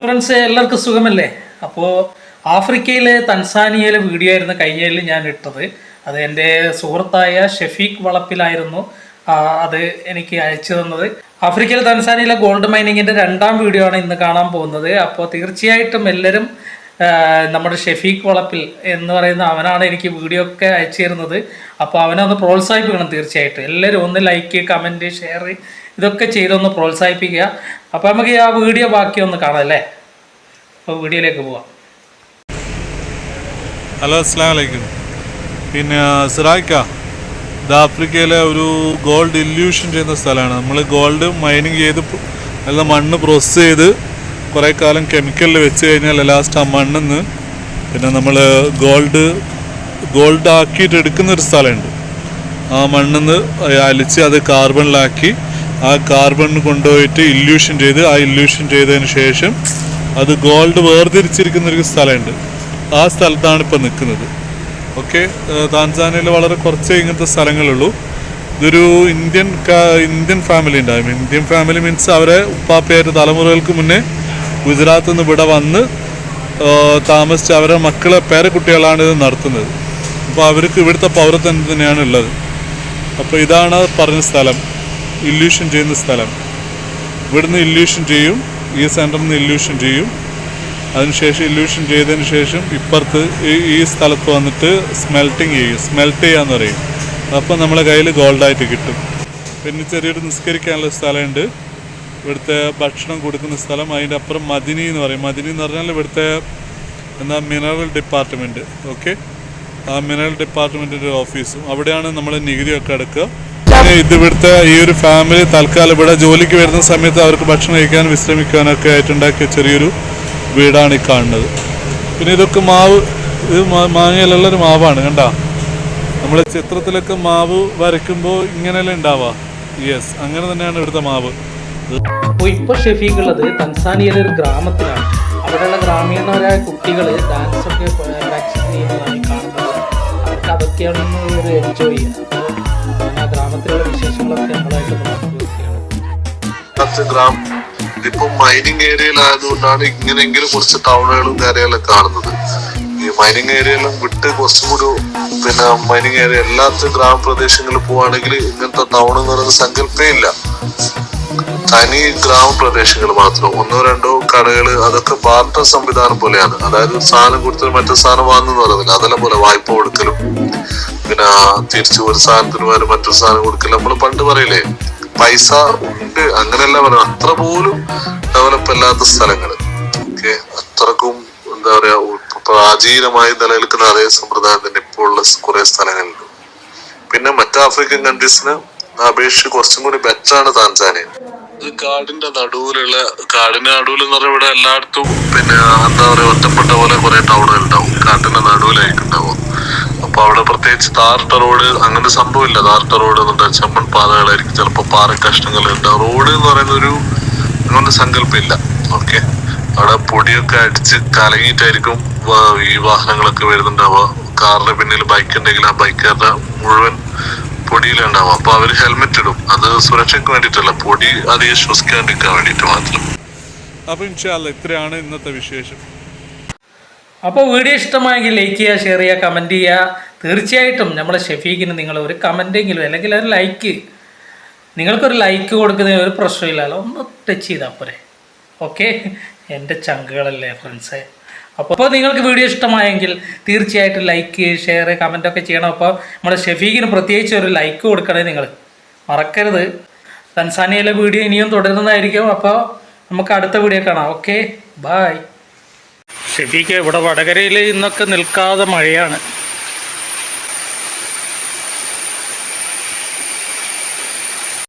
Friends എല്ലാവർക്കും സുഖമല്ലേ? അപ്പോൾ ആഫ്രിക്കയിലെ തൻസാനിയയിലെ വീഡിയോ ആയിരുന്നു കഴിഞ്ഞതിൽ ഞാൻ ഇട്ടത്. അത് എൻ്റെ സുഹൃത്തായ ഷെഫീഖ് വളപ്പിലായിരുന്നു അത് എനിക്ക് അയച്ചു തന്നത്. ആഫ്രിക്കയിലെ തൻസാനിയയിലെ ഗോൾഡ് മൈനിങ്ങിൻ്റെ 2ാം വീഡിയോ ആണ് ഇന്ന് കാണാൻ പോകുന്നത്. അപ്പോൾ തീർച്ചയായിട്ടും എല്ലാവരും നമ്മുടെ ഷെഫീഖ് വളപ്പിൽ എന്ന് പറയുന്ന അവനാണ് എനിക്ക് വീഡിയോ ഒക്കെ അയച്ചു തരുന്നത്. അപ്പോൾ അവനൊന്ന് പ്രോത്സാഹിപ്പിക്കണം. തീർച്ചയായിട്ടും എല്ലാവരും ഒന്ന് ലൈക്ക്, കമൻറ്റ്, ഷെയർ ഇതൊക്കെ ചെയ്തൊന്ന് പ്രോത്സാഹിപ്പിക്കുക. അപ്പോൾ നമുക്ക് ആ വീഡിയോ ബാക്കി ഒന്ന് കാണാം അല്ലേ? അപ്പോൾ വീഡിയോയിലേക്ക് പോവാം. ഹലോ, അസ്സലാമു അലൈക്കും. പിന്നെ സിറായിക്ക, ഇത് ആഫ്രിക്കയിലെ ഒരു ഗോൾഡ് ഇല്യൂഷൻ ചെയ്യുന്ന സ്ഥലമാണ്. നമ്മൾ ഗോൾഡ് മൈനിങ് ചെയ്ത് നല്ല മണ്ണ് പ്രോസസ്സ് ചെയ്ത് കുറേ കാലം കെമിക്കലിൽ വെച്ച് കഴിഞ്ഞാൽ ലാസ്റ്റ് ആ മണ്ണിൽ നിന്ന് പിന്നെ നമ്മൾ ഗോൾഡ് ആക്കിയിട്ട് എടുക്കുന്നൊരു സ്ഥലമുണ്ട്. ആ മണ്ണിൽ നിന്ന് അലിച്ച് അത് കാർബണിലാക്കി ആ കാർബൺ കൊണ്ടുപോയിട്ട് ഇല്യൂഷൻ ചെയ്ത് ആ ഇല്യൂഷൻ ചെയ്തതിന് ശേഷം അത് ഗോൾഡ് വേർതിരിച്ചിരിക്കുന്നൊരു സ്ഥലമുണ്ട്. ആ സ്ഥലത്താണ് ഇപ്പോൾ നിൽക്കുന്നത്. ഓക്കെ, താൻസാനിയയിൽ വളരെ കുറച്ചേ ഇങ്ങനത്തെ സ്ഥലങ്ങളുള്ളൂ. ഇതൊരു ഇന്ത്യൻ ഫാമിലി ഉണ്ടാകും. ഇന്ത്യൻ ഫാമിലി മീൻസ് അവരെ ഉപ്പാപ്പയായിട്ട് തലമുറകൾക്ക് മുന്നേ ഗുജറാത്തിൽ നിന്ന് ഇവിടെ വന്ന് താമസിച്ച് അവരുടെ മക്കളെ പേരക്കുട്ടികളാണ് ഇത് നടത്തുന്നത്. അപ്പോൾ അവർക്ക് ഇവിടുത്തെ പൗരത്വം തന്നെയാണ് ഉള്ളത്. അപ്പോൾ ഇതാണ് പറഞ്ഞ സ്ഥലം, ഇല്യൂഷൻ ചെയ്യുന്ന സ്ഥലം. ഇവിടുന്ന് ഇല്യൂഷൻ ചെയ്യും, ഈ സെൻറ്ററിൽ നിന്ന് ഇല്യൂഷൻ ചെയ്യും. അതിനുശേഷം ഇല്യൂഷൻ ചെയ്തതിന് ശേഷം ഇപ്പുറത്ത് ഈ സ്ഥലത്ത് വന്നിട്ട് സ്മെൽട്ട് ചെയ്യാന്ന് പറയും. അപ്പോൾ നമ്മളെ കയ്യിൽ ഗോൾഡായിട്ട് കിട്ടും. പിന്നെ ചെറിയൊരു നിസ്കരിക്കാനുള്ള സ്ഥലമുണ്ട്, ഇവിടുത്തെ ഭക്ഷണം കൊടുക്കുന്ന സ്ഥലം. അതിൻ്റെ അപ്പുറം മദിനി എന്ന് പറയും. മദിനി എന്ന് പറഞ്ഞാൽ ഇവിടുത്തെ മിനറൽ ഡിപ്പാർട്ട്മെൻറ്റ്. ഓക്കെ, ആ മിനറൽ ഡിപ്പാർട്ട്മെൻറ്റിൻ്റെ ഓഫീസും അവിടെയാണ് നമ്മൾ നികുതിയൊക്കെ അടക്കുക. ഇത് ഇവിടുത്തെ ഈ ഒരു ഫാമിലി തൽക്കാലം ഇവിടെ ജോലിക്ക് വരുന്ന സമയത്ത് അവർക്ക് ഭക്ഷണം കഴിക്കാനും വിശ്രമിക്കാനൊക്കെ ആയിട്ടുണ്ടാക്കിയ ചെറിയൊരു വീടാണ് ഈ കാണുന്നത്. പിന്നെ ഇതൊക്കെ ഇത് മാങ്ങയിലുള്ളൊരു മാവാണ്. കണ്ടാ, നമ്മൾ ചിത്രത്തിലൊക്കെ മാവ് വരയ്ക്കുമ്പോൾ ഇങ്ങനെയല്ലേ ഉണ്ടാവുക. യെസ്, അങ്ങനെ തന്നെയാണ് ഇവിടുത്തെ മാവ്. അപ്പോൾ ഇപ്പോൾ ഷെഫീഖ് ഉള്ളത് തൻസാനിയയിലെ ഒരു ഗ്രാമത്തിലാണ്. അവിടെയുള്ള ഗ്രാമീണരായ കുട്ടികൾ ഡാൻസൊക്കെ പ്രാക്ടീസ് ചെയ്യുന്നതാണ് ഈ കാണുന്നത്. അവർക്ക് അതൊക്കെയാണ് ഒരു എൻജോയ് ചെയ്യുക. ആ ഗ്രാമത്തിലുള്ള വിശേഷങ്ങളൊക്കെ നമ്മളായിട്ട് പങ്കുവയ്ക്കുകയാണ്. ഇതിപ്പം മൈനിങ് ഏരിയയിലായതുകൊണ്ടാണ് ഇങ്ങനെയെങ്കിലും കുറച്ച് ടൗണുകളും കാര്യങ്ങളൊക്കെ കാണുന്നത്. ഈ മൈനിങ് ഏരിയയെല്ലാം വിട്ട് കുറച്ചും കൂടി പിന്നെ മൈനിങ് ഏരിയ എല്ലാത്ത ഗ്രാമപ്രദേശങ്ങളിൽ പോവാണെങ്കിൽ ഇങ്ങനത്തെ ടൗൺ എന്ന് പറയുന്ന സങ്കല്പേ ഇല്ല. തനി ഗ്രാമപ്രദേശങ്ങൾ മാത്രം, 1-2 കടകൾ, അതൊക്കെ ബാർട്ടർ സംവിധാനം പോലെയാണ്. അതായത് ഒരു സാധനം കൊടുത്തിട്ട് മറ്റൊരു സാധനം വാങ്ങുന്ന പറയുന്നില്ല, അതെല്ലാം പോലെ വായ്പ കൊടുക്കലും പിന്നെ തിരിച്ചു ഒരു സാധനത്തിന് വരെ മറ്റൊരു സാധനം കൊടുക്കലും. നമ്മൾ പണ്ട് പറയില്ലേ പൈസ ഉണ്ട്, അങ്ങനെയല്ല പറയുന്നത്. അത്ര പോലും ഡെവലപ്പ് അല്ലാത്ത സ്ഥലങ്ങൾ. ഓക്കെ, അത്രക്കും എന്താ പറയാ പ്രാചീനമായി നിലനിൽക്കുന്ന അതേ സമ്പ്രദായം തന്നെ ഇപ്പോൾ ഉള്ള കുറെ സ്ഥലങ്ങളുണ്ട്. പിന്നെ മറ്റ് ആഫ്രിക്കൻ കൺട്രീസിന് അപേക്ഷിച്ച് കുറച്ചും കൂടി ബെറ്റർ ആണ് താൻസാനിയ. ഇത് കാടിന്റെ നടുവിൽ എന്ന് പറഞ്ഞാൽ ഇവിടെ എല്ലായിടത്തും പിന്നെ എന്താ പറയാ ഒറ്റപ്പെട്ട പോലെ കുറെ ടൗണുകൾ ഉണ്ടാവും. കാട്ടിന്റെ നടുവിലായിട്ടുണ്ടാവും. അപ്പൊ അവിടെ പ്രത്യേകിച്ച് താർട്ട റോഡ് അങ്ങനെ സംഭവമില്ല. താർട്ട റോഡ് എന്നുണ്ട് ചെമ്മൺ പാതകളായിരിക്കും, ചിലപ്പോൾ പാറ കഷ്ണങ്ങൾ ഉണ്ടാവും. റോഡ് എന്ന് പറയുന്ന ഒരു അങ്ങനെ സങ്കല്പമില്ല. ഓക്കെ, അവിടെ പൊടിയൊക്കെ അടിച്ച് കലങ്ങിയിട്ടായിരിക്കും ഈ വാഹനങ്ങളൊക്കെ വരുന്നുണ്ടാവുക. കാറിന്റെ പിന്നിൽ ബൈക്ക് ഉണ്ടെങ്കിൽ ആ ബൈക്കുകാരുടെ മുഴുവൻ പൊടിയിലുണ്ടാവും. അപ്പൊ അവര് ഹെൽമെറ്റ് ഇടും. അത് സുരക്ഷയ്ക്ക് വേണ്ടിയിട്ടല്ല, പൊടി അധികം ശ്വസിക്കാണ്ടിരിക്കാൻ വേണ്ടിയിട്ട് മാത്രം. അപ്പൊ ഇൻഷാ അല്ലാഹ് ഇത്രയാണ് ഇന്നത്തെ വിശേഷം. അപ്പോൾ വീഡിയോ ഇഷ്ടമായെങ്കിൽ ലൈക്ക് ചെയ്യുക, ഷെയർ ചെയ്യുക, കമൻറ്റ് ചെയ്യുക. തീർച്ചയായിട്ടും നമ്മളെ ഷെഫീഖിന് നിങ്ങൾ ഒരു കമൻറ്റെങ്കിലും അല്ലെങ്കിൽ ഒരു ലൈക്ക്, നിങ്ങൾക്കൊരു ലൈക്ക് കൊടുക്കുന്നതിന് ഒരു പ്രശ്നമില്ലല്ലോ, ഒന്ന് ടച്ച് ചെയ്താൽ പോരെ. ഓക്കെ, എൻ്റെ ചങ്കുകളല്ലേ ഫ്രണ്ട്സേ. അപ്പോൾ നിങ്ങൾക്ക് വീഡിയോ ഇഷ്ടമായെങ്കിൽ തീർച്ചയായിട്ടും ലൈക്ക്, ഷെയർ, കമൻറ്റൊക്കെ ചെയ്യണം. അപ്പോൾ നമ്മുടെ ഷെഫീഖിന് പ്രത്യേകിച്ച് ഒരു ലൈക്ക് കൊടുക്കണേ നിങ്ങൾ മറക്കരുത്. തൻസാനിയയിലെ വീഡിയോ ഇനിയും തുടരുന്നതായിരിക്കും. അപ്പോൾ നമുക്ക് അടുത്ത വീഡിയോ കാണാം. Okay, bye. ഷെഫീഖ്, ഇവിടെ വടകരയിൽ ഇന്നൊക്കെ നിൽക്കാതെ മഴയാണ്.